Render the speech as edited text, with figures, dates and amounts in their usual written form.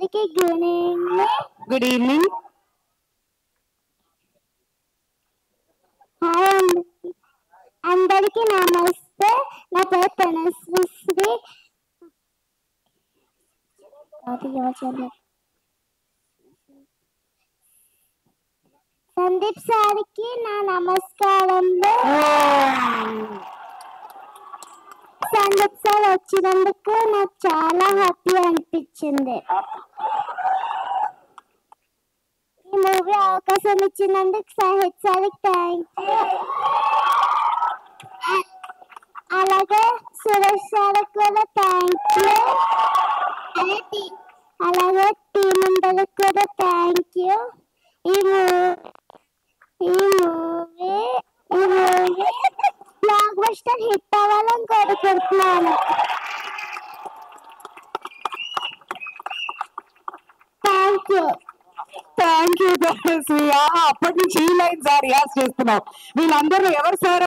అందరికీ good evening. Hi అండి, అందరికీ నమస్తే. నా పేరు తనశ్రీ. సందీప్ సార్కి నా నమస్కారంలో. సందీప్ సార్ వచ్చినందుకు నాకు చాలా హ్యాపీ అనిపించింది. ఈ మూవీ అవకాశం ఇచ్చినందుకు సాహిత్ సార్కి థ్యాంక్ యూ. అలాగే సురేష్ సార్కి కూడా థ్యాంక్ యూ. అలాగే టీం అందరికి కూడా థ్యాంక్ యూ. ఈ మూవీ బ్లాక్ బస్టర్ హిట్ అవ్వాలని కోరుకుంటున్నాను. Thank you. అప్పటి నుంచి ఈ లైన్ సార్ యాస్ చేస్తున్నాం. వీళ్ళందరూ ఎవరు సార్?